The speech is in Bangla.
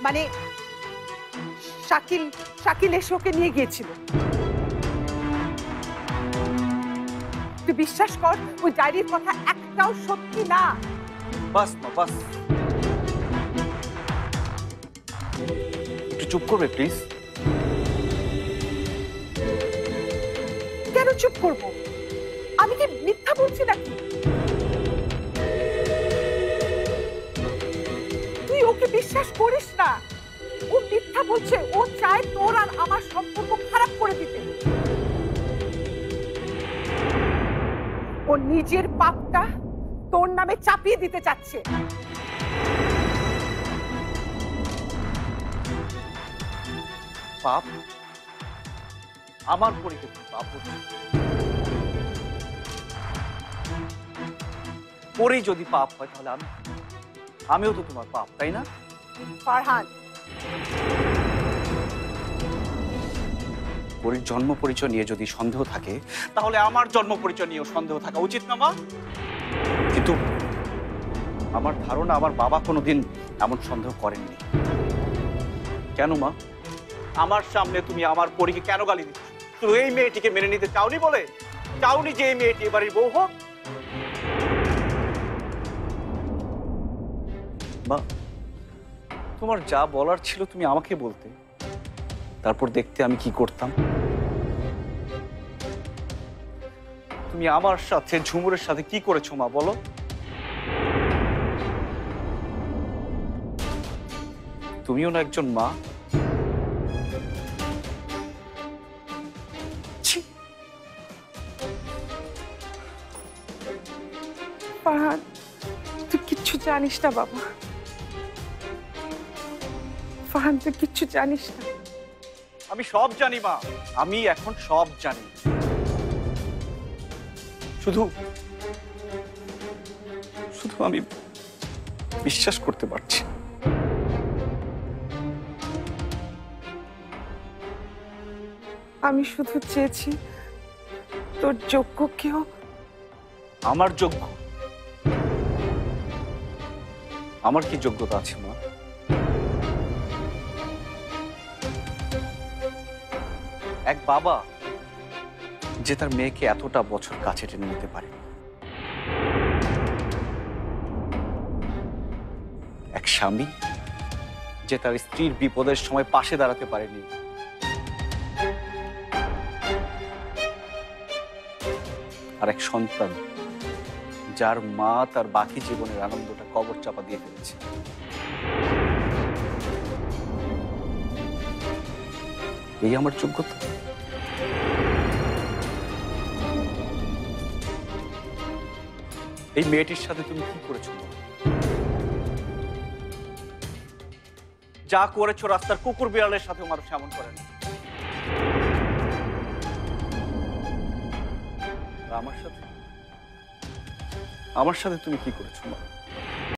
মানে শাকিল শাকিল এসে ওকে নিয়ে গিয়েছিল। তুই বিশ্বাস কর ওই ডায়েরির কথা একটাও সত্যি না। বাস মা বাস, একটু চুপ করবে প্লিজ? কেন চুপ করব? আমি কি মিথ্যা বলছি নাকি? তুই ওকে বিশ্বাস করিস না। ও মিথ্যা বলছে। ও চায় তোর আর আমার সম্পর্ক খারাপ করে দিতে। ও নিজের পাপটা তোর নামে চাপিয়ে দিতে চাচ্ছে। পাপ? আমার পরীকে পাপ হচ্ছে? পরেই যদি পাপ হয় তাহলে আমিও তো তোমার পাপ, তাই না? ফারহান, পরীর জন্ম পরিচয় নিয়ে যদি সন্দেহ থাকে তাহলে আমার জন্ম পরিচয় নিয়েও সন্দেহ থাকা উচিত না মা? কিন্তু আমার ধারণা আমার বাবা কোনোদিন এমন সন্দেহ করেননি। কেন মা? আমার সামনে তুমি আমার পরীকে কেন গালি দিচ্ছ? শুধু এই মেয়েটিকে মেনে নিতে চাওনি বলে? চাওনি যে এই মেয়েটি এবারের বউ হোক? মা, তোমার যা বলার ছিল তুমি আমাকে বলতে, তারপর দেখতে আমি কি করতাম। তুমি আমার সাথে ঝুমুরের সাথে কি করেছো মা বলো? তুমিও না একজন মা? ফারহান, তুই কিচ্ছু জানিস না বাবা। ফারহান, তুই কিচ্ছু জানিস না। আমি সব জানি মা, আমি এখন সব জানি। শুধু শুধু আমি বিশ্বাস করতে পারছি। আমি শুধু চেয়েছি তোর যোগ্য কেউ। আমার যোগ্য? আমার কি যোগ্যতা আছে মা? এক বাবা যে তার মেয়েকে এতটা বছর কাছে টেনে নিতে পারে, এক স্বামী যে তার স্ত্রীর বিপদের সময় পাশে দাঁড়াতে পারেনি, আর এক সন্তান যার মা তার বাকি জীবনের আনন্দটা কবর চাপা দিয়ে ফেলেছে। এই আমার যোগ্যতা? এই মেয়েটির সাথে তুমি কি করেছো? যা করেছো রাস্তার কুকুর বিড়ালের সাথে মানুষ এমন করে না। আমার সাথে তুমি কি করেছো মা?